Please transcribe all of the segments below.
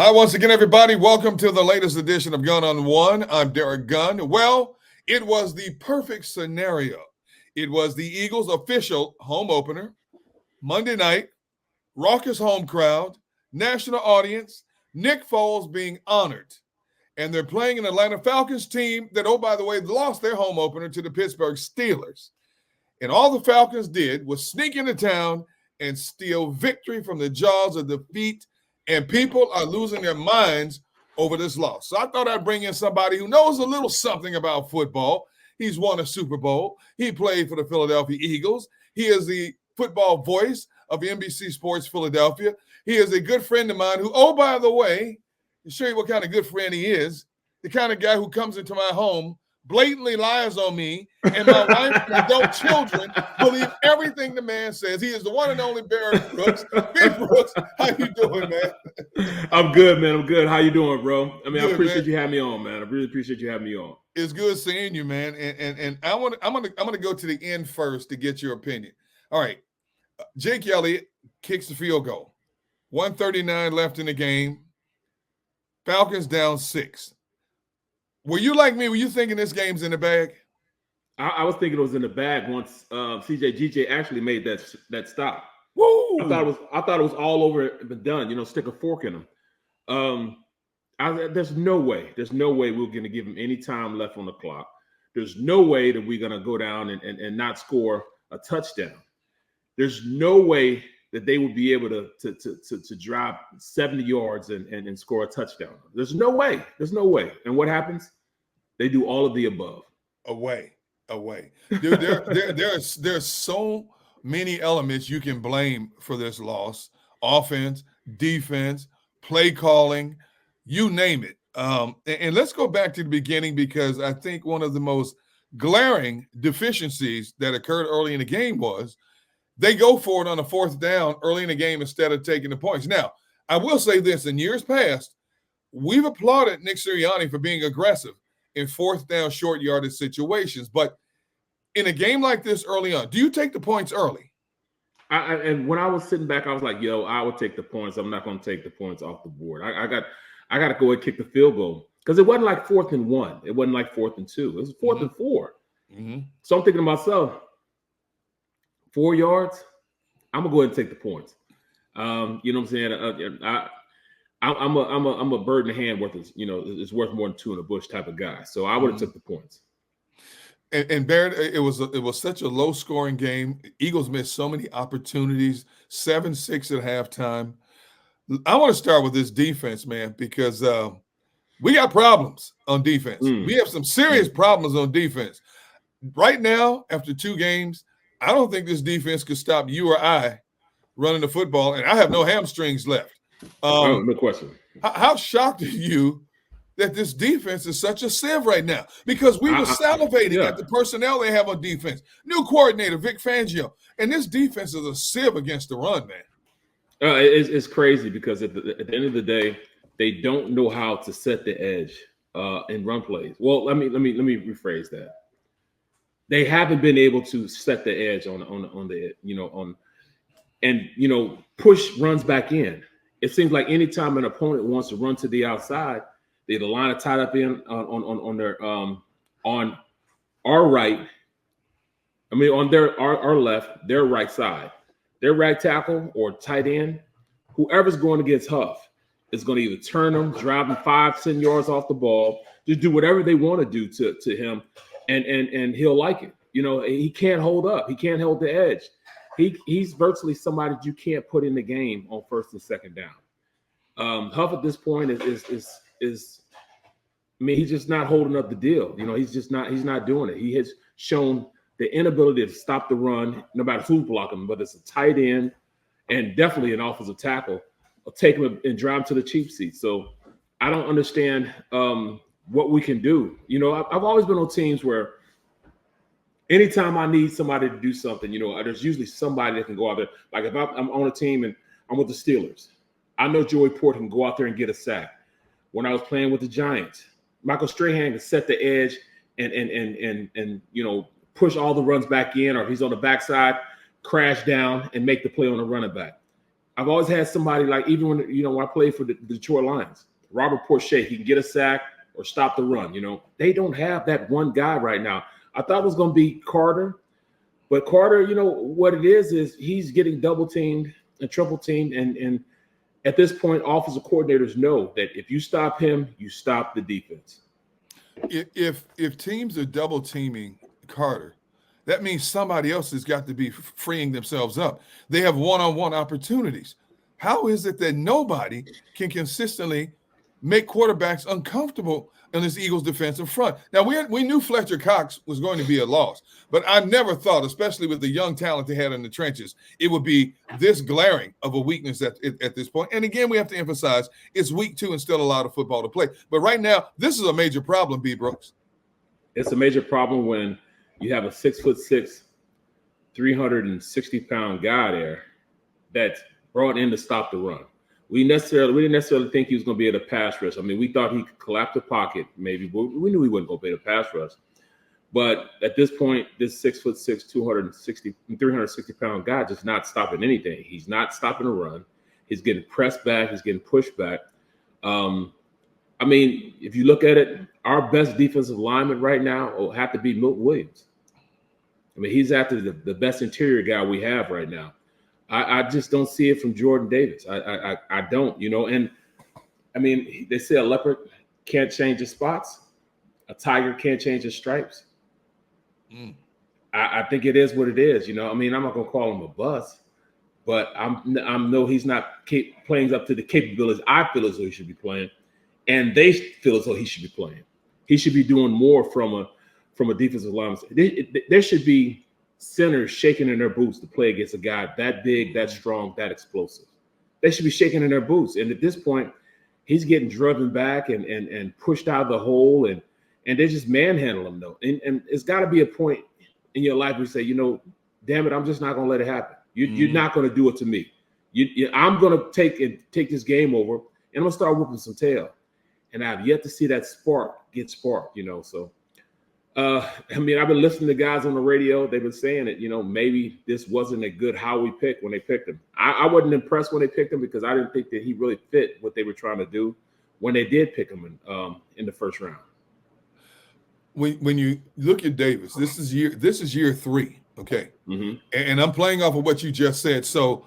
Hi, once again, everybody. Welcome to the latest edition of Gun on One. I'm Derrick Gunn. Well, it was the perfect scenario. It was the Eagles' official home opener, Monday night, raucous home crowd, national audience, Nick Foles being honored. And they're playing an Atlanta Falcons team that, oh, by the way, lost their home opener to the Pittsburgh Steelers. And all the Falcons did was sneak into town and steal victory from the jaws of defeat. And people are losing their minds over this loss. So I thought I'd bring in somebody who knows a little something about football. He's won a Super Bowl. He played for the Philadelphia Eagles. He is the football voice of NBC Sports Philadelphia. He is a good friend of mine who, oh, by the way, to show you what kind of good friend he is, the kind of guy who comes into my home, blatantly lies on me, and my wife and adult children believe everything the man says. He is the one and only Barrett Brooks. Big Brooks, how you doing, man? I'm good, man. I'm good. How you doing, bro? I mean, Good, I appreciate man. you having me on, man. I really appreciate you having me on. It's good seeing you, man. And I'm gonna go to the end first to get your opinion. All right, Jake Elliott kicks the field goal. 1:39 left in the game. Falcons down 6. Were you like me? Were you thinking this game's in the bag? I was thinking it was in the bag once CJ actually made that stop. Woo! I thought it was all over and done. You know, stick a fork in him. There's no way we're going to give him any time left on the clock. There's no way that we're going to go down and not score a touchdown. There's no way that they would be able to drive 70 yards and score a touchdown. There's no way. And what happens? They do all of the above. Away. Dude, there's so many elements you can blame for this loss. Offense, defense, play calling, you name it. And let's go back to the beginning, because I think one of the most glaring deficiencies that occurred early in the game was they go for it on a 4th down early in the game instead of taking the points. Now, I will say this. In years past, we've applauded Nick Sirianni for being aggressive in 4th down short yardage situations. But in a game like this early on, do you take the points early? And when I was sitting back, I was like, yo, I would take the points. I'm not going to take the points off the board. I got to go and kick the field goal, because it wasn't like 4th and 1. It wasn't like 4th and 2. It was 4th and 4. Mm-hmm. So I'm thinking to myself, 4 yards, I'm gonna go ahead and take the points. You know what I'm saying? I'm a bird in the hand worth it's worth more than 2 in the bush type of guy. So I would have took the points. And Barrett, it was such a low scoring game. Eagles missed so many opportunities. 7-6 at halftime. I want to start with this defense, man, because we got problems on defense. We have some serious problems on defense right now. After 2 games, I don't think this defense could stop you or I running the football, and I have no hamstrings left. No question. How shocked are you that this defense is such a sieve right now? Because we were salivating at the personnel they have on defense. New coordinator, Vic Fangio, and this defense is a sieve against the run, man. It's crazy, because at the end of the day, they don't know how to set the edge in run plays. Well, let me rephrase that. They haven't been able to set the edge on push runs back in. It seems like anytime an opponent wants to run to the outside, they either line it tied up in on our right. I mean, on our left, their right side, their right tackle or tight end, whoever's going against Huff is going to either turn them, drive them 5-10 yards off the ball, just do whatever they want to do to him. And he'll like it. You know, he can't hold up. He can't hold the edge. He's virtually somebody that you can't put in the game on 1st and 2nd down. Huff at this point is I mean, he's just not holding up the deal. You know, he's not doing it. He has shown the inability to stop the run, no matter who's blocking him, but it's a tight end and definitely an offensive tackle. I'll take him and drive him to the cheap seat. So I don't understand what we can do. You know, I've always been on teams where anytime I need somebody to do something, you know, there's usually somebody that can go out there. Like if I'm on a team and I'm with the Steelers, I know Joey Porter can go out there and get a sack. When I was playing with the Giants, Michael Strahan can set the edge and you know, push all the runs back in, or if he's on the backside, crash down and make the play on the running back. I've always had somebody like, even when I played for the Detroit Lions, Robert Porcher, he can get a sack or stop the run. They don't have that one guy right now. I thought it was going to be Carter, but Carter, what it is he's getting double teamed and triple teamed, and at this point, offensive coordinators know that if you stop him, you stop the defense. If teams are double teaming Carter, that means somebody else has got to be freeing themselves up. They have one-on-one opportunities. How is it that nobody can consistently make quarterbacks uncomfortable in this Eagles defensive front? Now, we knew Fletcher Cox was going to be a loss, but I never thought, especially with the young talent they had in the trenches, it would be this glaring of a weakness at this point. And again, we have to emphasize it's week 2 and still a lot of football to play. But right now, this is a major problem, B. Brooks. It's a major problem when you have a 6'6", 360-pound guy there that's brought in to stop the run. We didn't necessarily think he was going to be able to pass rush. I mean, we thought he could collapse the pocket, maybe, but we knew he wasn't going to be able to pass rush. But at this point, this 6'6", 360-pound guy just not stopping anything. He's not stopping the run. He's getting pressed back. He's getting pushed back. I mean, if you look at it, our best defensive lineman right now will have to be Milton Williams. I mean, he's after the best interior guy we have right now. I just don't see it from Jordan Davis. I don't, and I mean, they say a leopard can't change his spots. A tiger can't change his stripes. I think it is what it is. I mean, I'm not going to call him a bust, but I know he's not playing up to the capabilities I feel as though he should be playing, and they feel as though he should be playing. He should be doing more from a defensive lineman. There should be centers shaking in their boots to play against a guy that big, that strong, that explosive. They should be shaking in their boots. And at this point, he's getting driven back and pushed out of the hole, and they just manhandle him, though. And it's got to be a point in your life where you say, damn it, I'm just not going to let it happen. You're not going to do it to me. I'm going to take this game over, and I'm going to start whooping some tail. And I've yet to see that get sparked, so. I mean, I've been listening to guys on the radio. They've been saying it, maybe this wasn't a good Howie pick when they picked him. I wasn't impressed when they picked him because I didn't think that he really fit what they were trying to do when they did pick him in the first round. When you look at Davis, this is year 3, okay? Mm-hmm. And I'm playing off of what you just said. So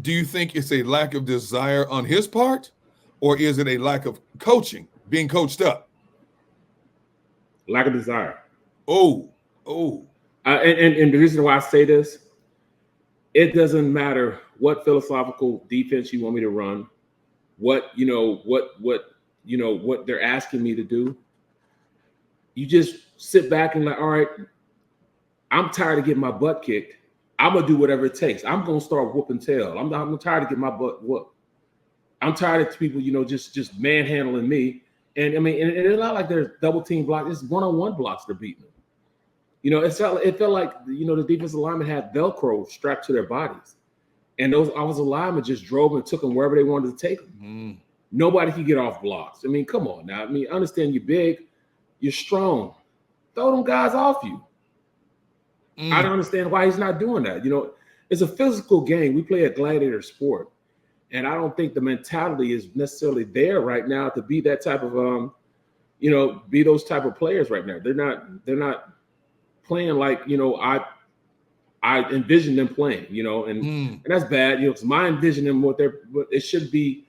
do you think it's a lack of desire on his part, or is it a lack of coaching, being coached up? Lack of desire. And the reason why I say this, it doesn't matter what philosophical defense you want me to run, what they're asking me to do. You just sit back and all right, I'm tired of getting my butt kicked. I'm gonna do whatever it takes. I'm gonna start whooping tail. I'm tired of getting my butt whooped. I'm tired of people, just manhandling me. And I mean, and it's not like there's double team blocks. It's one-on-one blocks they're beating them. It felt like the defensive linemen had Velcro strapped to their bodies, and those offensive linemen just drove and took them wherever they wanted to take them. Nobody could get off blocks. I mean, come on now. I mean, I understand you're big, you're strong. Throw them guys off you. I don't understand why he's not doing that. It's a physical game. We play a gladiator sport. And I don't think the mentality is necessarily there right now to be that type of, be those type of players right now. They're not playing like, I envision them playing, and that's bad, because my envision of what it should be,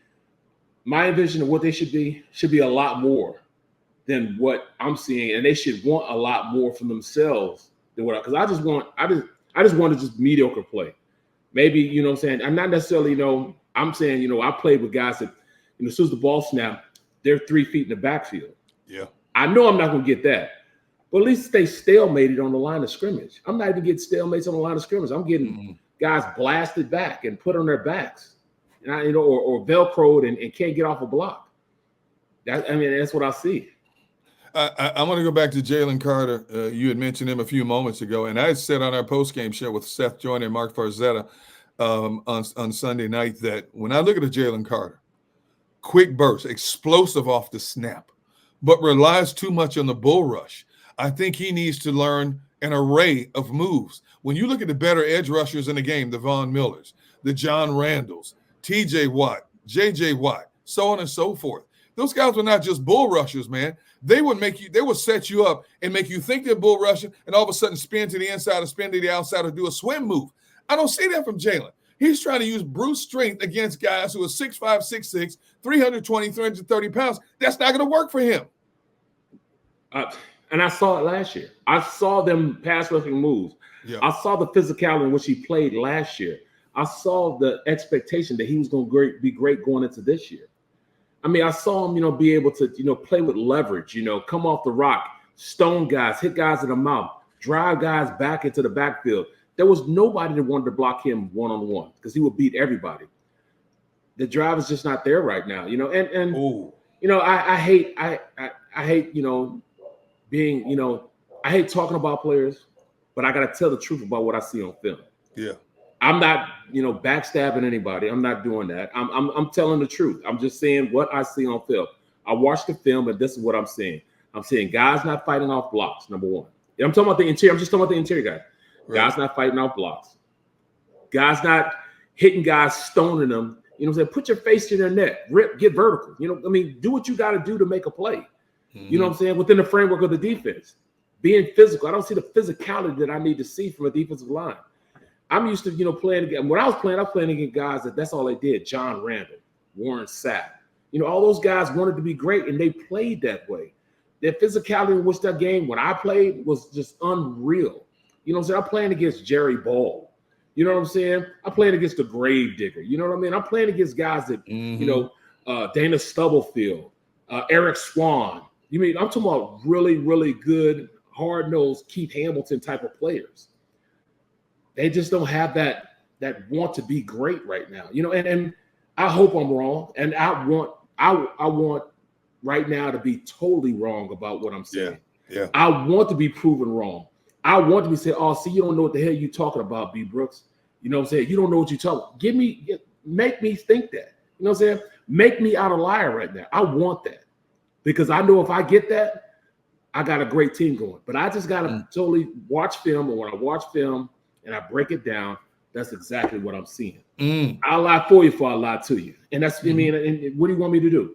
my envision of what they should be a lot more than what I'm seeing. And they should want a lot more from themselves than because I just want to just mediocre play. Maybe, what I'm saying? I'm not necessarily, I'm saying, I played with guys that, as soon as the ball snapped, they're 3 feet in the backfield. Yeah. I know I'm not going to get that. But at least stay stalemated on the line of scrimmage. I'm not even getting stalemates on the line of scrimmage. I'm getting guys blasted back and put on their backs, and or Velcroed and can't get off a block. That's what I see. I want to go back to Jalen Carter. You had mentioned him a few moments ago, and I said on our postgame show with Seth Joyner and Mark Farzetta on Sunday night that when I look at a Jalen Carter, quick burst, explosive off the snap, but relies too much on the bull rush. I think he needs to learn an array of moves. When you look at the better edge rushers in the game, the Von Millers, the John Randalls, TJ Watt, JJ Watt, so on and so forth. Those guys were not just bull rushers, man. They would set you up and make you think they're bull rushing and all of a sudden spin to the inside or spin to the outside or do a swim move. I don't see that from Jalen. He's trying to use brute strength against guys who are 6'5", 6'6", 320, 330 pounds. That's not going to work for him. And I saw it last year. I saw them pass rushing moves. Yeah. I saw the physicality in which he played last year. I saw the expectation that he was going to be great going into this year. I mean, I saw him, be able to, play with leverage, come off the rock, stone guys, hit guys in the mouth, drive guys back into the backfield. There was nobody that wanted to block him one-on-one because he would beat everybody. The drive is just not there right now, I hate being, I hate talking about players, but I got to tell the truth about what I see on film. Yeah. I'm not, backstabbing anybody. I'm not doing that. I'm telling the truth. I'm just saying what I see on film. I watched the film, and this is what I'm seeing. I'm seeing guys not fighting off blocks, number one. I'm talking about the interior. I'm just talking about the interior guy. Right. Guys not fighting off blocks. Guys not hitting guys, stoning them. Put your face to their neck. Rip, get vertical. Do what you got to do to make a play. Mm-hmm. You know what I'm saying? Within the framework of the defense. Being physical. I don't see the physicality that I need to see from a defensive line. I'm used to, playing against. When I was playing against guys that's all they did. John Randall, Warren Sapp. All those guys wanted to be great, and they played that way. Their physicality in which that game, when I played, was just unreal. I'm saying? I'm playing against Jerry Ball. You know what I'm saying? I'm playing against the Grave Digger. You know what I mean? I'm playing against guys that, Dana Stubblefield, Eric Swan. I'm talking about really, really good, hard-nosed Keith Hamilton type of players. They just don't have that want to be great right now. And I hope I'm wrong. And I want right now to be totally wrong about what I'm saying. Yeah. I want to be proven wrong. I want to be saying, oh, see, you don't know what the hell you're talking about, B. Brooks. You know what I'm saying? You don't know what you're talking. Make me think that. You know what I'm saying? Make me out a liar right now. I want that. Because I know if I get that, I got a great team going. But I just got to totally watch film. And when I watch film and I break it down, that's exactly what I'm seeing. I'll lie for you before I lie to you. And that's what I mean. And what do you want me to do?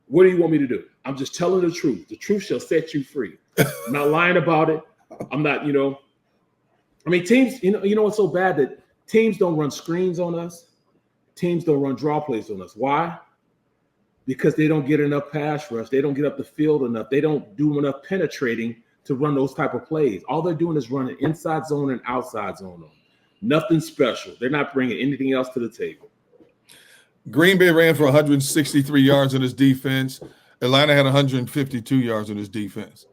What do you want me to do? I'm just telling the truth. The truth shall set you free. I'm not lying about it. I'm not, teams, it's so bad that teams don't run screens on us. Teams don't run draw plays on us. Why? Because they don't get enough pass rush. They don't get up the field enough. They don't do enough penetrating to run those type of plays. All they're doing is running inside zone and outside zone on them. Nothing special. They're not bringing anything else to the table. Green Bay ran for 163 yards in his defense. Atlanta had 152 yards in his defense.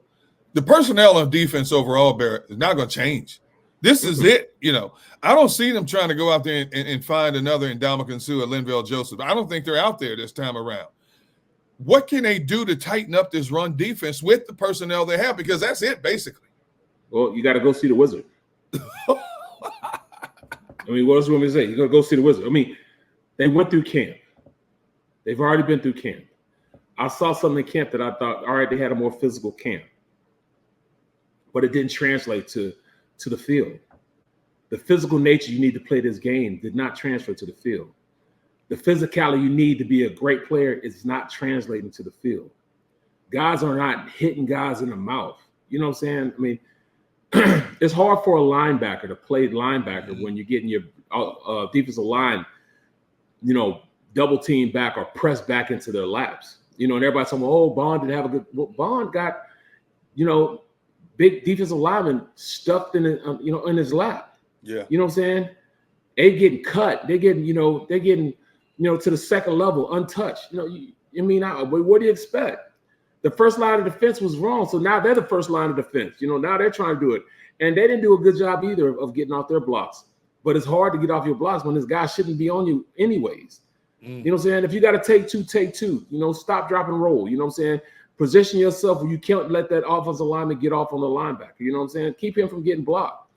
The personnel on defense overall, Barrett, is not going to change. This is it. I don't see them trying to go out there and find another Ndamukong Suh or Linval Joseph. I don't think they're out there this time around. What can they do to tighten up this run defense with the personnel they have? Because that's it, basically. Well, you got to go see the Wizard. What else do you want me to say? You got to go see the Wizard. They went through camp. They've already been through camp. I saw something in camp that I thought, all right, they had a more physical camp. But it didn't translate to the field. The physical nature you need to play this game did not transfer to the field. The physicality you need to be a great player is not translating to the field. Guys are not hitting guys in the mouth. You know what I'm saying? It's hard for a linebacker to play linebacker when you're getting your defensive line, double team back or press back into their laps. And everybody's saying, oh, Bond didn't have a good – well, Bond got, big defensive lineman stuffed in his, in his lap. Yeah. You know what I'm saying? They getting cut. They're getting, to the second level, untouched. What do you expect? The first line of defense was wrong. So now they're the first line of defense. Now they're trying to do it. And they didn't do a good job either of getting off their blocks. But it's hard to get off your blocks when this guy shouldn't be on you anyways. You know what I'm saying? If you got to take two. Stop, drop, and roll. You know what I'm saying? Position yourself where you can't let that offensive lineman get off on the linebacker. You know what I'm saying? Keep him from getting blocked.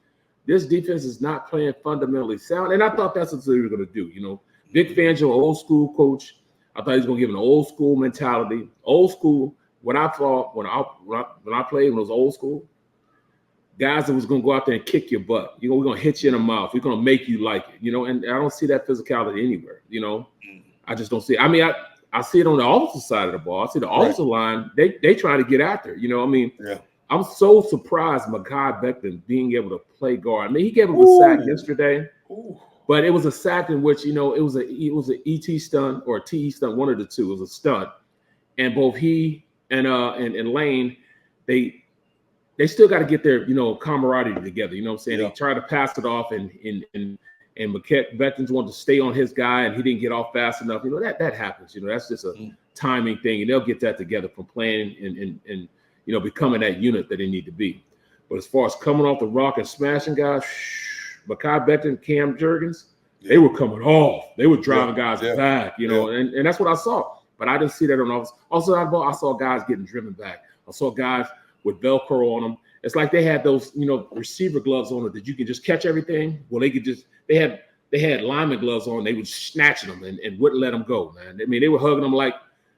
This defense is not playing fundamentally sound. And I thought that's what they were going to do. Vic Fangio, old school coach. I thought he was going to give him an old school mentality. Old school. When I thought, when I played when it was old school, guys that was going to go out there and kick your butt. You know, we're going to hit you in the mouth. We're going to make you like it, you know, and I don't see that physicality anywhere, you know. I just don't see it. I mean, I see it on the offensive side of the ball. I see the offensive line. They try to get after, you know. I mean, I'm so surprised Mekhi Becton being able to play guard. I mean, he gave him a sack yesterday, but it was a sack in which, you know, it was an ET stunt or a TE stunt, one of the two. It was a stunt, and both he and Lane, they still got to get their, you know, camaraderie together. You know what I'm saying? They tried to pass it off, and Becton wanted to stay on his guy, and he didn't get off fast enough. You know, that happens. You know, that's just a timing thing, and they'll get that together from playing and you know, becoming that unit that they need to be. But as far as coming off the rock and smashing guys, Mekhi Becton, Cam Jurgens, they were coming off. They were driving guys back, you know, and that's what I saw. But I didn't see that on offense. Also, I saw guys getting driven back. I saw guys with Velcro on them. It's like they had those, you know, receiver gloves on it that you can just catch everything. Well, they had lineman gloves on. They would snatch them and wouldn't let them go, man. I mean, they were hugging them like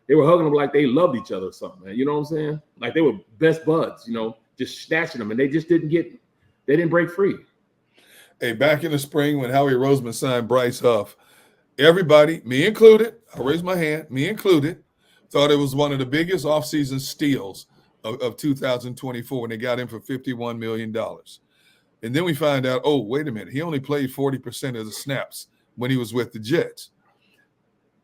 they loved each other or something, man. You know what I'm saying? Like they were best buds, you know, just snatching them, and they just didn't break free. Hey, back in the spring when Howie Roseman signed Bryce Huff, everybody, me included, I raised my hand, me included, thought it was one of the biggest offseason steals of 2024 when they got him for $51 million. And then we find out, oh, wait a minute, he only played 40% of the snaps when he was with the Jets.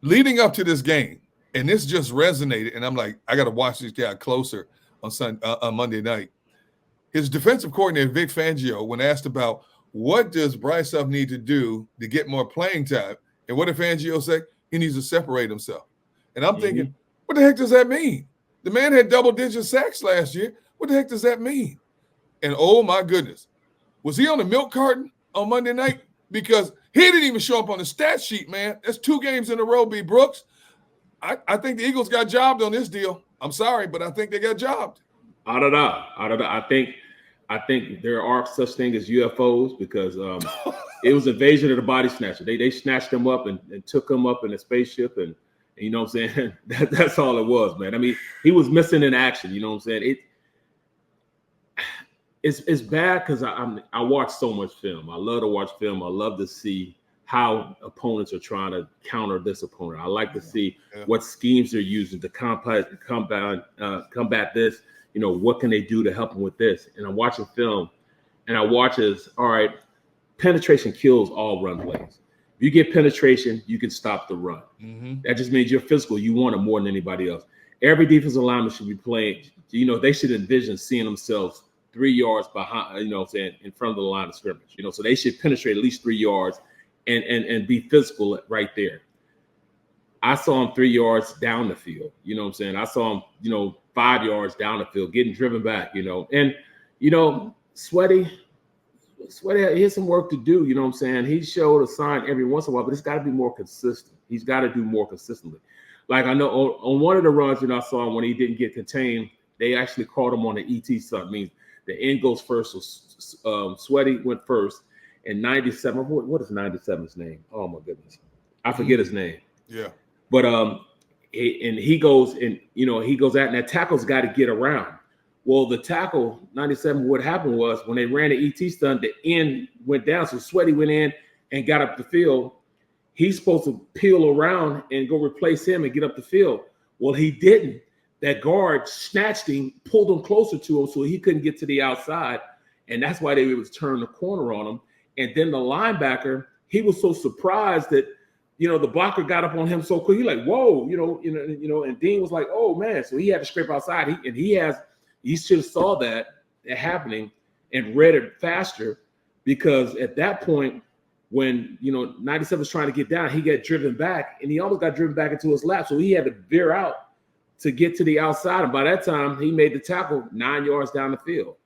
Leading up to this game, and this just resonated, and I'm like, I got to watch this guy closer on Monday night. His defensive coordinator, Vic Fangio, when asked about what does Bryce Huff need to do to get more playing time, and what did Fangio say? He needs to separate himself. And I'm thinking, what the heck does that mean? The man had double-digit sacks last year. What the heck does that mean? And oh, my goodness. Was he on the milk carton on Monday night? Because he didn't even show up on the stat sheet, man. That's 2 games in a row, B. Brooks. I think the Eagles got jobbed on this deal. I'm sorry, but I think they got jobbed. I don't know. I think there are such things as UFOs because it was invasion of the body snatcher. They snatched him up and took him up in a spaceship, and you know what I'm saying? That's all it was, man. I mean, he was missing in action. You know what I'm saying? It's bad because I watch so much film. I love to watch film. I love to see how opponents are trying to counter this opponent. I like to see what schemes they're using to combat this. You know, what can they do to help them with this? And I'm watching film, and I watch as, all right, penetration kills all run plays. If you get penetration, you can stop the run. That just means you're physical. You want it more than anybody else. Every defensive lineman should be playing, you know, they should envision seeing themselves 3 yards behind, you know what I'm saying, in front of the line of scrimmage. You know, so they should penetrate at least 3 yards and be physical right there. I saw him 3 yards down the field. You know what I'm saying? I saw him, you know, 5 yards down the field, getting driven back, you know. And, you know, Sweaty, he has some work to do, you know what I'm saying? He showed a sign every once in a while, but it's got to be more consistent. He's got to do more consistently. Like I know on one of the runs, you know, I saw him when he didn't get contained, they actually called him on the ET stunt. Means the end goes first. So Sweaty went first. And 97, what is 97's name? Oh, my goodness. I forget his name. Yeah. But he goes and, you know, he goes out and that tackle's got to get around. Well, the tackle, 97, what happened was when they ran the ET stunt, the end went down. So Sweaty went in and got up the field. He's supposed to peel around and go replace him and get up the field. Well, he didn't. That guard snatched him, pulled him closer to him so he couldn't get to the outside. And that's why they were able to turn the corner on him. And then the linebacker, he was so surprised that, you know, the blocker got up on him so quick. He's like, whoa, you know, and Dean was like, oh man. So he had to scrape outside. He should have saw that happening and read it faster, because at that point, when, you know, 97 was trying to get down, he got driven back and he almost got driven back into his lap. So he had to veer out to get to the outside. And by that time, he made the tackle 9 yards down the field.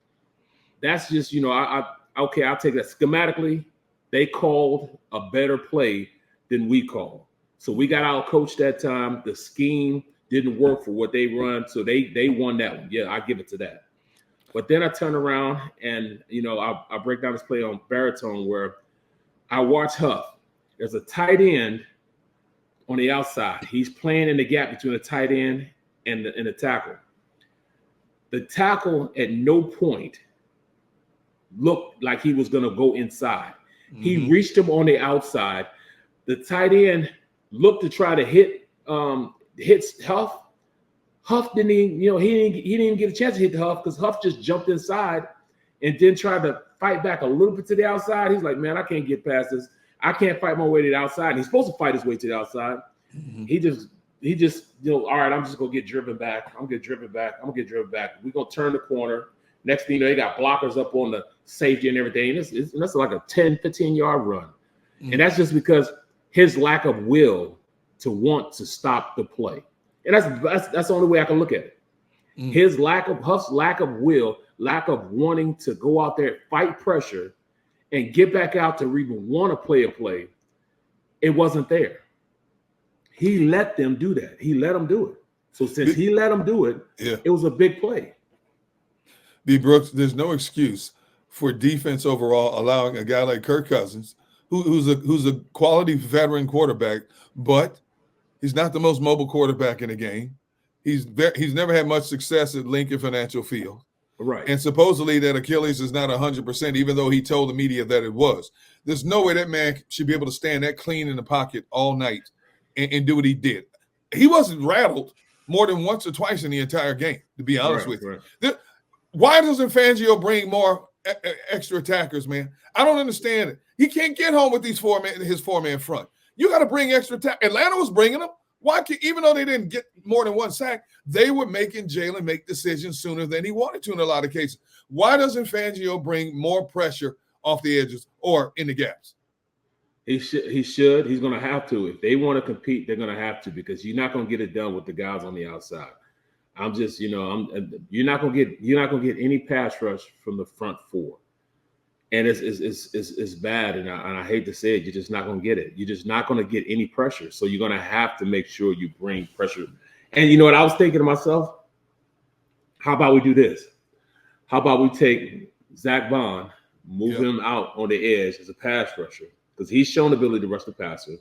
That's just, you know, I'll take that. Schematically, they called a better play than we called. So we got out coached that time. The scheme didn't work for what they run. So they won that one. Yeah, I give it to that. But then I turn around and, you know, I break down this play on baritone where I watch Huff. There's a tight end on the outside. He's playing in the gap between the tight end and the tackle. The tackle at no point looked like he was going to go inside. Mm-hmm. He reached him on the outside. The tight end looked to try to hit Huff. Huff didn't even, he didn't even get a chance to hit the Huff because Huff just jumped inside and then tried to fight back a little bit to the outside. He's like, man, I can't get past this. I can't fight my way to the outside. And he's supposed to fight his way to the outside. Mm-hmm. He just, all right, I'm just going to get driven back. I'm going to get driven back. We're going to turn the corner. Next thing you know, they got blockers up on the safety and everything. And that's like a 10, 15-yard run. Mm-hmm. And that's just because his lack of will to want to stop the play. And that's the only way I can look at it. Mm-hmm. Huff's lack of will, lack of wanting to go out there, fight pressure, and get back out to even want to play a play, it wasn't there. He let them do that. He let them do it. So since he let them do it, It was a big play. B. Brooks, there's no excuse for defense overall allowing a guy like Kirk Cousins, who's a quality veteran quarterback, but he's not the most mobile quarterback in the game. He's never had much success at Lincoln Financial Field. Right. And supposedly that Achilles is not 100%, even though he told the media that it was. There's no way that man should be able to stand that clean in the pocket all night and do what he did. He wasn't rattled more than once or twice in the entire game, to be honest with you. Right. Why doesn't Fangio bring more extra attackers, man? I don't understand it. He can't get home with his four-man front. You got to bring extra attackers. Atlanta was bringing them. Even though they didn't get more than one sack, they were making Jalen make decisions sooner than he wanted to in a lot of cases. Why doesn't Fangio bring more pressure off the edges or in the gaps? He should. He's going to have to. If they want to compete, they're going to have to, because you're not going to get it done with the guys on the outside. You're not going to get any pass rush from the front four. And it's bad, and I hate to say it, you're just not going to get it. You're just not going to get any pressure. So you're going to have to make sure you bring pressure. And you know what I was thinking to myself? How about we do this? How about we take Zach Bond, move him out on the edge as a pass rusher, because he's shown the ability to rush the passer.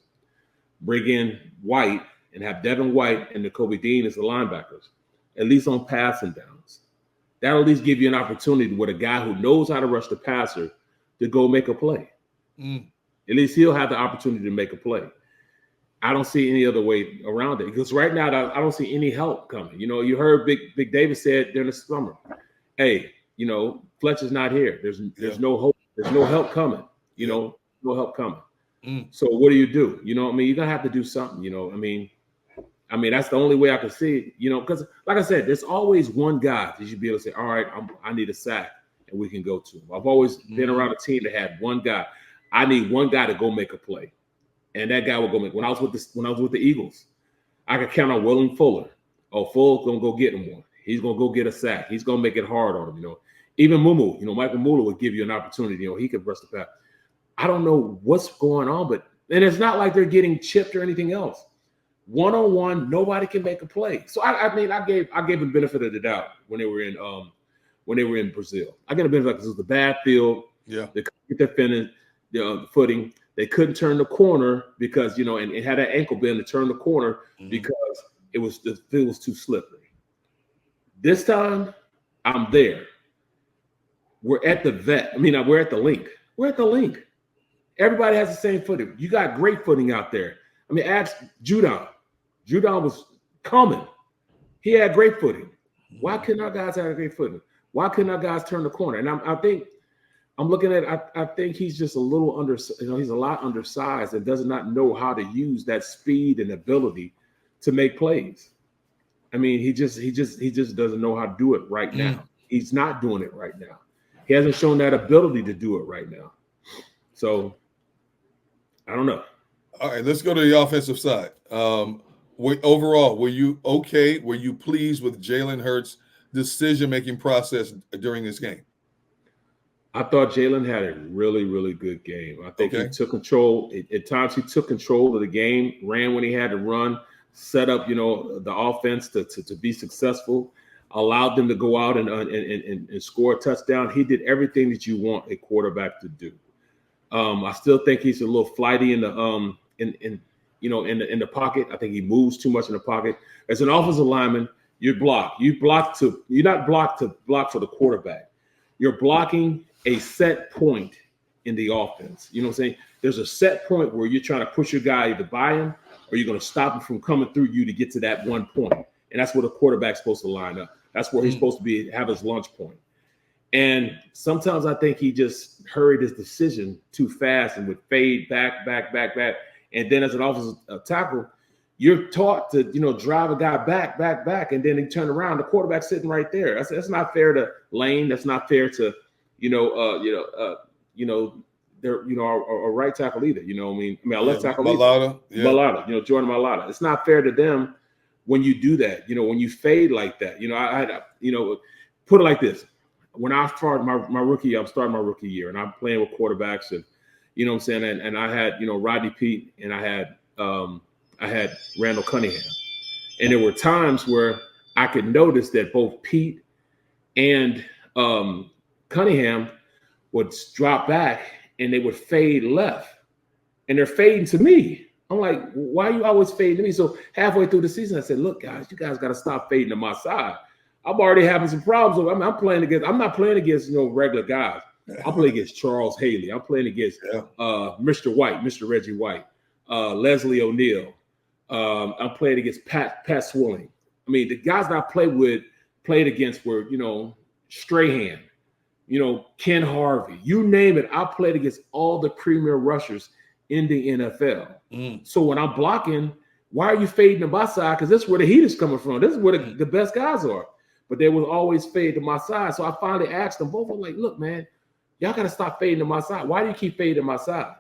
Bring in White and have Devin White and Nakobe Dean as the linebackers, at least on passing downs. That'll at least give you an opportunity with a guy who knows how to rush the passer to go make a play. At least he'll have the opportunity to make a play. I don't see any other way around it, because right now I don't see any help coming. You heard Big David said during the summer, hey, Fletcher's not here. There's no hope. There's no help coming. No help coming. So what do? You're going to have to do something. That's the only way I can see it, because like I said, there's always one guy that you should be able to say, all right, I need a sack, and we can go to him. I've always been around a team that had one guy. I need one guy to go make a play. And that guy will go make. When I was with the Eagles, I could count on William Fuller. Oh, Fuller's gonna go get him one. He's gonna go get a sack. He's gonna make it hard on him. Even Mumu, Michael Muller would give you an opportunity. He could rush the pass. I don't know what's going on, and it's not like they're getting chipped or anything else. One-on-one, nobody can make a play. So I gave them benefit of the doubt when they were in Brazil. I get a benefit because it was the bad field. Yeah, they couldn't get their footing. They couldn't turn the corner because and it had an ankle bend to turn the corner because the field was too slippery. This time, I'm there. We're at the we're at the link. We're at the link. Everybody has the same footing. You got great footing out there. Ask Judon. Judon was coming. He had great footing. Why couldn't our guys have great footing? Why couldn't our guys turn the corner? And I think I'm looking at. I think he's just a little he's a lot undersized and does not know how to use that speed and ability to make plays. He just doesn't know how to do it right now. He's not doing it right now. He hasn't shown that ability to do it right now. So I don't know. All right, let's go to the offensive side. Overall, were you okay? Were you pleased with Jalen Hurts' decision-making process during this game? I thought Jalen had a really, really good game. I think he took control. At times, he took control of the game, ran when he had to run, set up, the offense to be successful, allowed them to go out and score a touchdown. He did everything that you want a quarterback to do. I still think he's a little flighty in the pocket. I think he moves too much in the pocket. As an offensive lineman, you're not blocked to block for the quarterback. You're blocking a set point in the offense. You know what I'm saying? There's a set point where you're trying to push your guy either by him or you're going to stop him from coming through you to get to that one point. And that's where the quarterback's supposed to line up. That's where he's supposed to have his launch point. And sometimes I think he just hurried his decision too fast and would fade back. And then as an offensive tackle, you're taught to, drive a guy back, and then he turn around. The quarterback's sitting right there. That's not fair to Lane. That's not fair to, our right tackle either. Our left tackle Mailata, Jordan Mailata. It's not fair to them when you do that. When you fade like that. I had, put it like this. When I started my rookie year, I'm starting my rookie year, and I'm playing with quarterbacks, and you know what I'm saying, and I had Rodney Peete, and I had Randall Cunningham, and there were times where I could notice that both Pete and Cunningham would drop back, and they would fade left, and they're fading to me. I'm like, why are you always fading to me? So halfway through the season, I said, look, guys, you guys got to stop fading to my side. I'm already having some problems. I'm not playing against regular guys. I'm playing against Charles Haley. I'm playing against Mr. White, Mr. Reggie White, Leslie O'Neal. I'm playing against Pat Swilling. I mean, the guys that I played against were, Strahan, Ken Harvey, you name it. I played against all the premier rushers in the NFL. So when I'm blocking, why are you fading to my side? Because this is where the heat is coming from. This is where the best guys are. But they will always fade to my side. So I finally asked them both, I'm like, look, man, y'all got to stop fading to my side. Why do you keep fading to my side?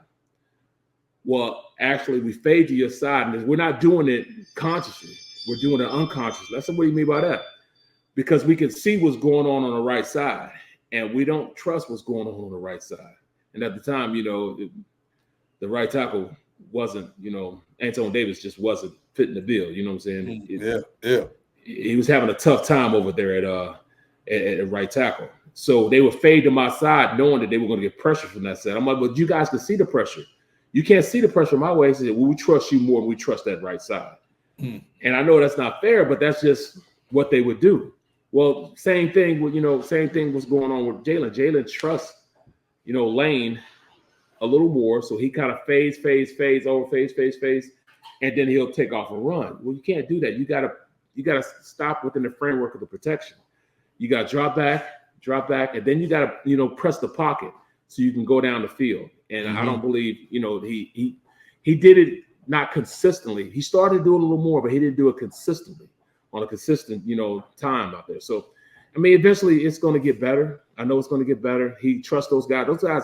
Well, actually, we fade to your side, and we're not doing it consciously. We're doing it unconsciously. I said, what do you mean by that? Because we can see what's going on the right side, and we don't trust what's going on the right side. And at the time, the right tackle wasn't, Antonio Davis just wasn't fitting the bill. You know what I'm saying? He was having a tough time over there at right tackle. So they would fade to my side knowing that they were going to get pressure from that side. I'm like, but you guys can see the pressure. You can't see the pressure my way. So we trust you more than we trust that right side. And I know that's not fair, but that's just what they would do. Well, same thing was going on with Jalen. Jalen trusts, Lane a little more. So he kind of fades over, and then he'll take off and run. Well, you can't do that. You gotta stop within the framework of the protection. You got to drop back, and then you got to, press the pocket so you can go down the field. And I don't believe, he did it not consistently. He started to do it a little more, but he didn't do it consistently on a consistent, time out there. So, I mean, eventually it's going to get better. I know it's going to get better. He trusts those guys. Those guys,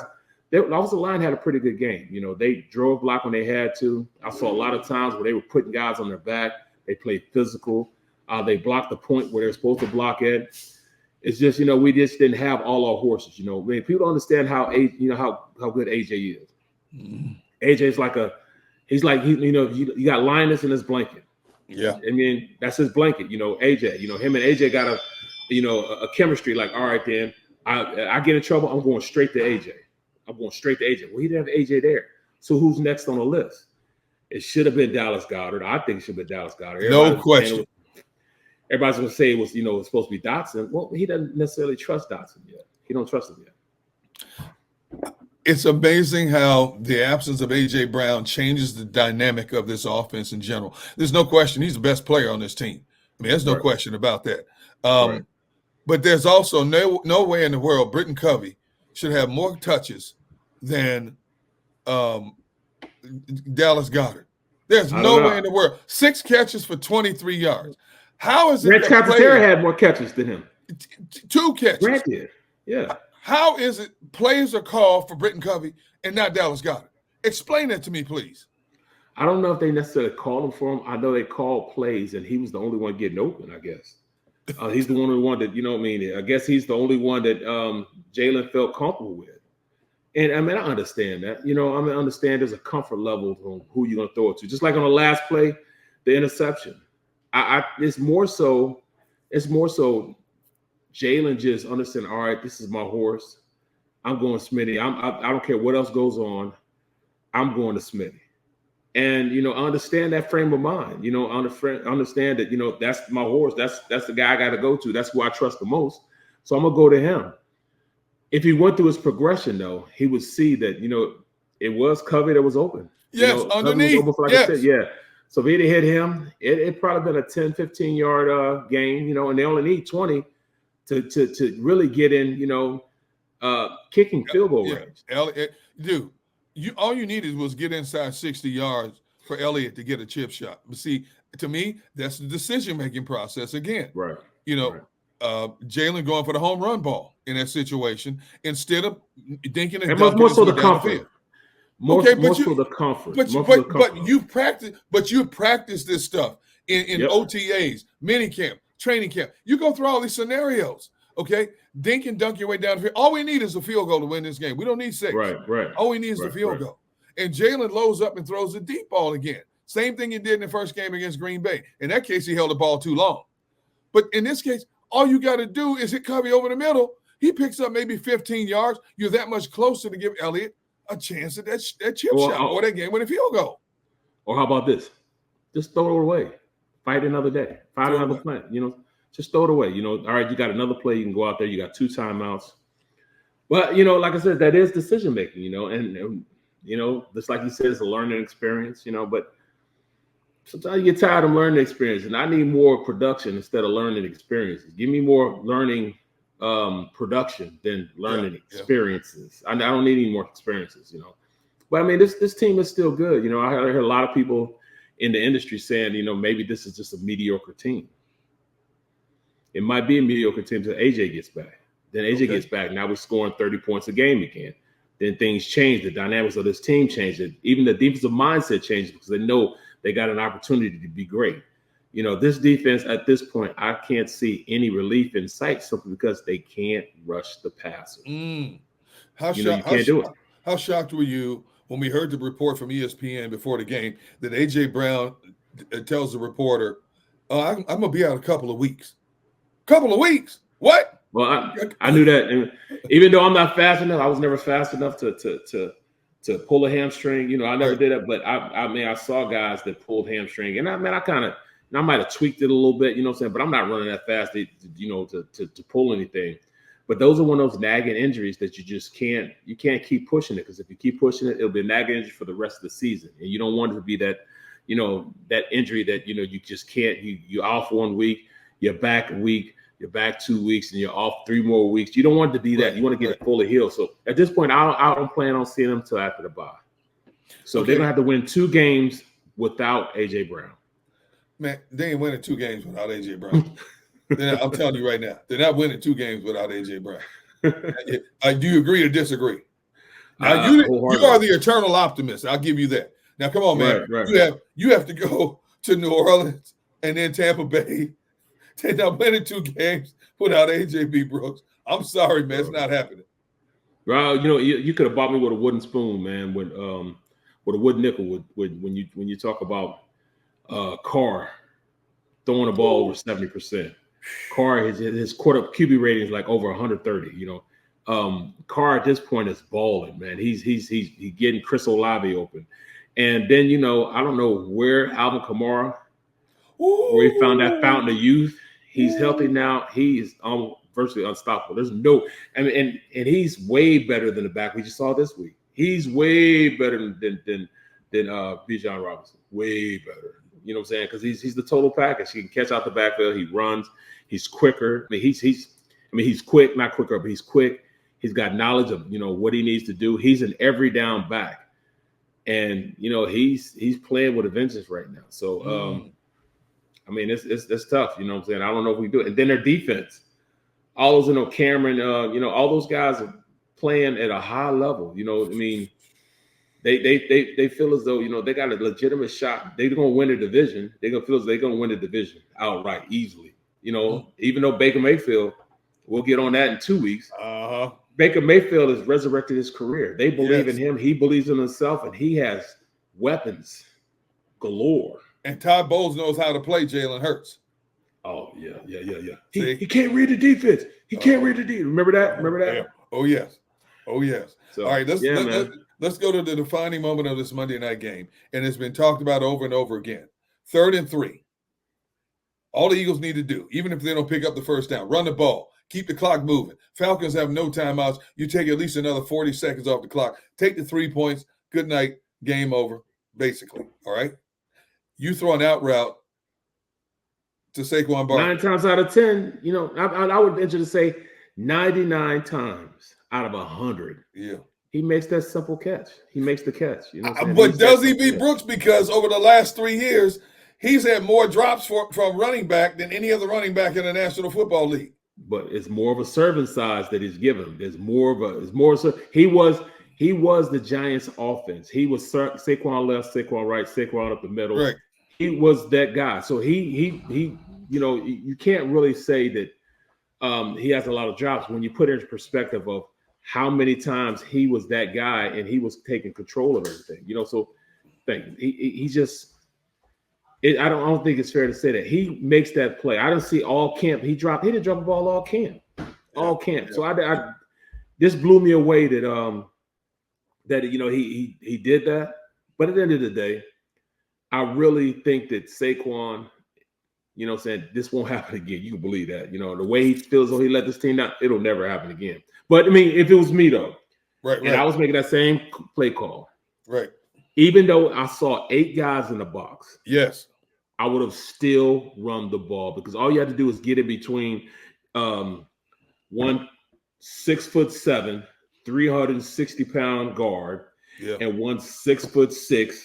the offensive line had a pretty good game. They drove block when they had to. I saw a lot of times where they were putting guys on their back. They played physical. They blocked the point where they're supposed to block at. It's just, we just didn't have all our horses. People don't understand how good AJ is. AJ's you got Linus in his blanket. Yeah. I mean, that's his blanket, AJ, him and AJ got a chemistry like, all right, then I get in trouble. I'm going straight to AJ. Well, he didn't have AJ there. So who's next on the list? It should have been Dallas Goedert. I think it should have been Dallas Goedert. No question. Everybody's going to say it was, it's supposed to be Dotson. Well, he doesn't necessarily trust Dotson yet. He don't trust him yet. It's amazing how the absence of A.J. Brown changes the dynamic of this offense in general. There's no question he's the best player on this team. I mean, there's no question about that. But there's also no way in the world Britton Covey should have more touches than Dallas Goedert. There's no way in the world. 6 catches for 23 yards. How is it Grant Calcaterra had more catches than him? 2 catches. Grant did. Yeah. How is it plays are called for Britton Covey and not Dallas Goedert? Explain that to me, please. I don't know if they necessarily called him for him. I know they called plays, and he was the only one getting open, I guess. He's the only one that, I guess he's the only one that Jalen felt comfortable with. And, I mean, I understand that. I understand there's a comfort level on who you're going to throw it to. Just like on the last play, the interception. It's more so Jalen just understand, all right, this is my horse. I'm going Smitty. I don't care what else goes on. I'm going to Smitty. And, I understand that frame of mind. I understand that, that's my horse. That's the guy I got to go to. That's who I trust the most. So I'm going to go to him. if he went through his progression, though, he would see that, it was Covey that was open. Yes, Covey was underneath. open for, like I said, yeah. So if he'd have hit him, it probably been a 10, 15-yard game, and they only need 20 to really get in, kicking field goal range. Dude, all you needed was get inside 60 yards for Elliott to get a chip shot. But see, to me, that's the decision-making process again. Right. Jalen going for the home run ball in that situation instead of thinking and more so the comfort. More so the comfort. But you practice this stuff in OTAs, minicamp, training camp. You go through all these scenarios. Okay, dink and dunk your way down the field. All we need is a field goal to win this game. We don't need 6. Right. All we need is the field goal. And Jalen loads up and throws a deep ball again. Same thing he did in the first game against Green Bay. In that case, he held the ball too long. But in this case, all you got to do is hit Covey over the middle. He picks up maybe 15 yards. You're that much closer to give Elliott a chance at that chip shot or that game-winning field goal. Or how about this? Just throw it away. Fight another day. Find another plan. Just throw it away. All right, you got another play. You can go out there. You got 2 timeouts. But, like I said, that is decision-making, and just like you said, it's a learning experience, but sometimes you get tired of learning experience, and I need more production instead of learning experiences. Give me more learning production than learning experiences. I don't need any more experiences, But, I mean, this team is still good. I heard a lot of people in the industry saying, maybe this is just a mediocre team. It might be a mediocre team until AJ gets back. Then AJ gets back. Now we're scoring 30 points a game again. Then things change. The dynamics of this team change. Even the defensive mindset changes because they know they got an opportunity to be great. This defense at this point, I can't see any relief in sight simply because they can't rush the passer. You can't do it. How shocked were you when we heard the report from ESPN before the game that A.J. Brown tells the reporter, I'm going to be out a couple of weeks. Couple of weeks? What? Well, I knew that. And even though I'm not fast enough, I was never fast enough to pull a hamstring. I never did it. But I saw guys that pulled hamstring. And I might have tweaked it a little bit, but I'm not running that fast, to pull anything. But those are one of those nagging injuries that you can't keep pushing it, because if you keep pushing it, it'll be a nagging injury for the rest of the season. And you don't want it to be that, that injury that, you just can't, you're off 1 week, you're back a week, you're back 2 weeks, and you're off 3 more weeks. You don't want it to be that. You want to get it fully healed. So at this point, I don't plan on seeing them until after the bye. So they're going to have to win 2 games without A.J. Brown. Man, they ain't winning 2 games without A.J. Brown. I'm telling you right now, they're not winning 2 games without A.J. Brown. Do you agree or disagree? Now, you are the eternal optimist. I'll give you that. Now, come on, man. Right. You have to go to New Orleans and then Tampa Bay. They're not winning 2 games without A.J. Brooks. I'm sorry, man. It's not happening. Well, you could have bought me with a wooden spoon, man, with a wooden nickel when you talk about Carr throwing the ball over 70%. Carr, his quarter QB rating is like over 130. Carr at this point is balling, man. He's getting Chris Olave open, and then I don't know where Alvin Kamara, where he found that fountain of youth. He's healthy now. He is virtually unstoppable. There's no, and he's way better than the back we just saw this week. He's way better than Bijan Robinson. Way better. You know what I'm saying? Because he's the total package. He can catch out the backfield. He runs. He's quicker. I mean, he's quick, not quicker, but he's quick. He's got knowledge of what he needs to do. He's an every down back, and he's playing with a vengeance right now. So I mean, it's tough. You know what I'm saying? I don't know if we do it. And then their defense, all those Cameron, all those guys are playing at a high level. I mean. They feel as though they got a legitimate shot. They're gonna win a division. They're gonna feel as though they're gonna win a division outright easily. Even though Baker Mayfield, we'll get on that in 2 weeks. Baker Mayfield has resurrected his career. They believe in him. He believes in himself, and he has weapons galore. And Todd Bowles knows how to play Jalen Hurts. Oh yeah. He can't read the defense. He can't read the defense. Remember that? Yeah. Oh yes. So, all right, let's go to the defining moment of this Monday night game. And it's been talked about over and over again. 3rd and 3. All the Eagles need to do, even if they don't pick up the first down, run the ball. Keep the clock moving. Falcons have no timeouts. You take at least another 40 seconds off the clock. Take the 3 points. Good night. Game over, basically. All right? You throw an out route to Saquon Barkley. 9 times out of 10, I would venture to say 99 times out of 100. Yeah. He makes that simple catch. He makes the catch. But does he beat Brooks? Because over the last 3 years, he's had more drops from running back than any other running back in the National Football League. But it's more of a serving size that he's given. He was the Giants' offense. He was Saquon left, Saquon right, Saquon up the middle. Right. He was that guy. So he you can't really say that he has a lot of drops when you put it in perspective of how many times he was that guy and he was taking control of everything. So he just I don't think it's fair to say that he makes that play. I don't see all camp. He didn't drop a ball all camp. All camp. Yeah. So I this blew me away that he did that. But at the end of the day, I really think that Saquon, this won't happen again. You can believe that. The way he feels though he let this team down, it'll never happen again. But I mean, if it was me though, right, and I was making that same play call, right. Even though I saw 8 guys in the box, yes, I would have still run the ball because all you had to do is get it between 1 6'7", 360-pound guard, and 1 6'6",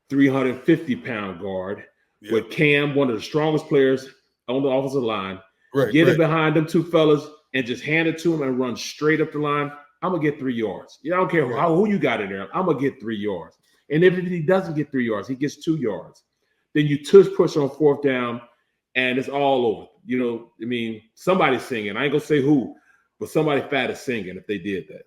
350-pound guard with Cam, one of the strongest players on the offensive line. Right, get it behind them 2 fellas and just hand it to him and run straight up the line. I'm gonna get 3 yards. I don't care who you got in there. I'm gonna get 3 yards. And if he doesn't get 3 yards, he gets 2 yards. Then you push on 4th down, and it's all over. I mean, somebody's singing. I ain't gonna say who, but somebody fat is singing if they did that.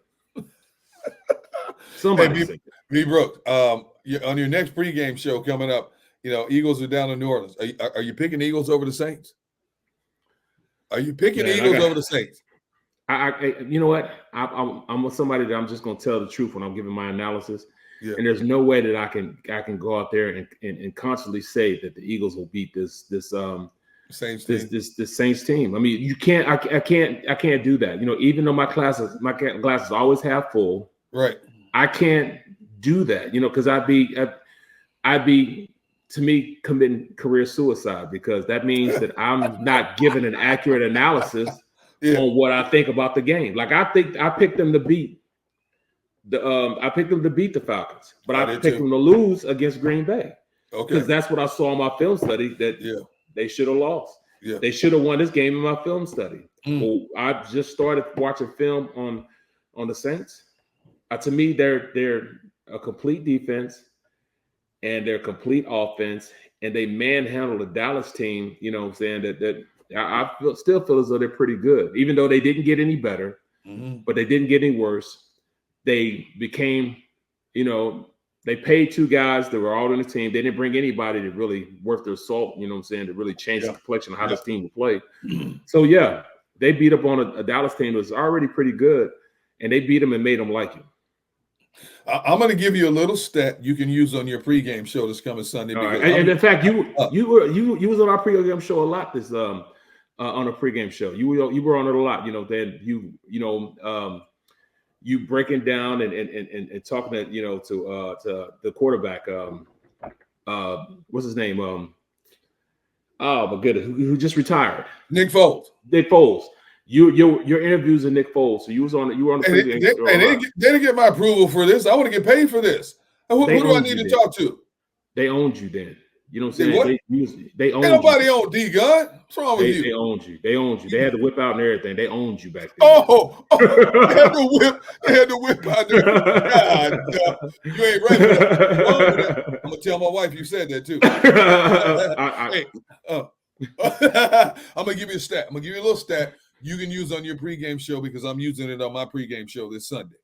Somebody's singing. B. Brooks, on your next pregame show coming up, Eagles are down in New Orleans. Are you picking Eagles over the Saints? Are you picking Eagles over the Saints? You know what? I'm with somebody that I'm just gonna tell the truth when I'm giving my analysis. Yeah. And there's no way that I can go out there and constantly say that the Eagles will beat this Saints team. I mean, you can't. I can't do that. Even though my glasses always half full. Right. I can't do that. Because I'd be to me committing career suicide because that means that I'm not giving an accurate analysis on what I think about the game. Like I think I picked them to beat. I picked them to beat the Falcons, but I picked them to lose against Green Bay. Okay. Because that's what I saw in my film study that they should have lost. Yeah. They should have won this game in my film study. Well, I just started watching film on the Saints. To me, they're a complete defense and they're complete offense, and they manhandled the Dallas team. You know what I'm saying? That I still feel as though they're pretty good, even though they didn't get any better, but they didn't get any worse. They became, they paid 2 guys that were all on the team. They didn't bring anybody that really worth their salt, to really change the complexion of how this team would play. So, they beat up on a Dallas team that was already pretty good, and they beat them and made them like him. I'm going to give you a little stat you can use on your pregame show this coming Sunday. Right. And in fact, you was on our pregame show a lot this on a pregame show. You were on it a lot. You breaking down and talking to the quarterback. What's his name? Oh my goodness, who just retired? Nick Foles. Nick Foles. Your interviews with Nick Foles. So you were on the pregame show. They didn't get my approval for this. I want to get paid for this. Who do I need to talk to? They owned you then. You know what I'm saying? They owned you. Nobody owned D Gun. What's wrong with you? They owned you. They owned you. They had the whip out and everything. They owned you back then. Oh, they had the whip out there. God, you ain't ready for that. I'm gonna tell my wife you said that too. I'm gonna give you a stat. I'm gonna give you a little stat you can use on your pregame show because I'm using it on my pregame show this Sunday.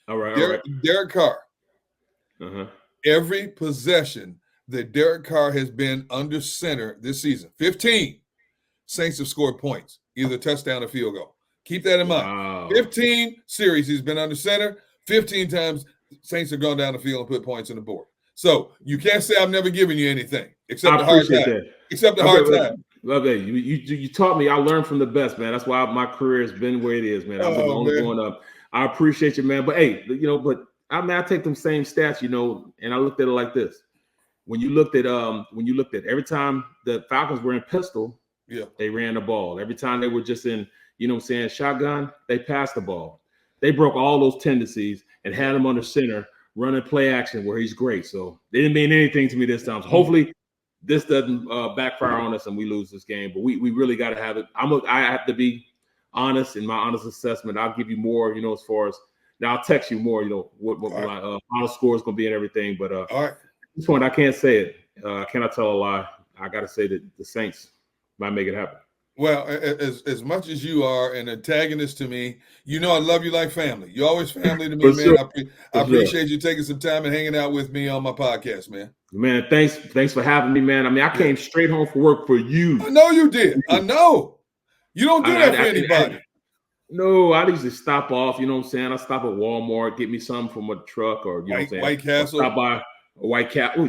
All right. Derek Carr. Every possession that Derek Carr has been under center this season, 15 Saints have scored points, either touchdown or field goal. Keep that in mind. Wow. 15 series he's been under center, 15 times Saints have gone down the field and put points on the board. So you can't say I've never given you anything except the hard time. Except the hard time. Love it. You taught me. I learned from the best, man. That's why my career has been where it is, man. I've been only going up. I appreciate you, man. But hey, but I take them same stats, and I looked at it like this. When you looked at every time the Falcons were in pistol, they ran the ball. Every time they were just in, shotgun, they passed the ball. They broke all those tendencies and had him under center, running play action where he's great. So they didn't mean anything to me this time. So hopefully this doesn't backfire on us and we lose this game. But we really got to have it. I have to be honest in my honest assessment. I'll give you more, as far as now. I'll text you more, what my final score is going to be and everything. But all right. At this point, I can't say it. I cannot tell a lie. I got to say that the Saints might make it happen. Well, as much as you are an antagonist to me, I love you like family. You're always family to me, man. Sure. I appreciate you taking some time and hanging out with me on my podcast, man. Man, thanks for having me, man. I mean, I came straight home from work for you. I know you did. I know. You don't do that for anybody. No, I usually stop off, you know what I'm saying? I stop at Walmart, get me something from a truck or, you know what I'm saying? White Castle. Stop by a White Castle.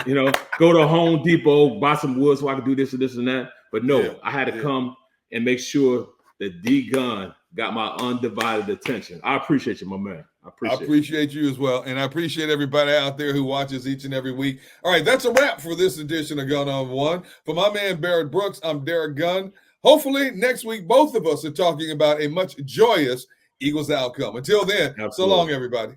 Go to Home Depot, buy some wood so I can do this and this and that. But no, I had to come and make sure that D Gunn got my undivided attention. I appreciate you, my man. I appreciate you as well. And I appreciate everybody out there who watches each and every week. All right, that's a wrap for this edition of Gun on One. For my man, Barrett Brooks, I'm Derrick Gunn. Hopefully next week, both of us are talking about a much joyous Eagles outcome. Until then, So long, everybody.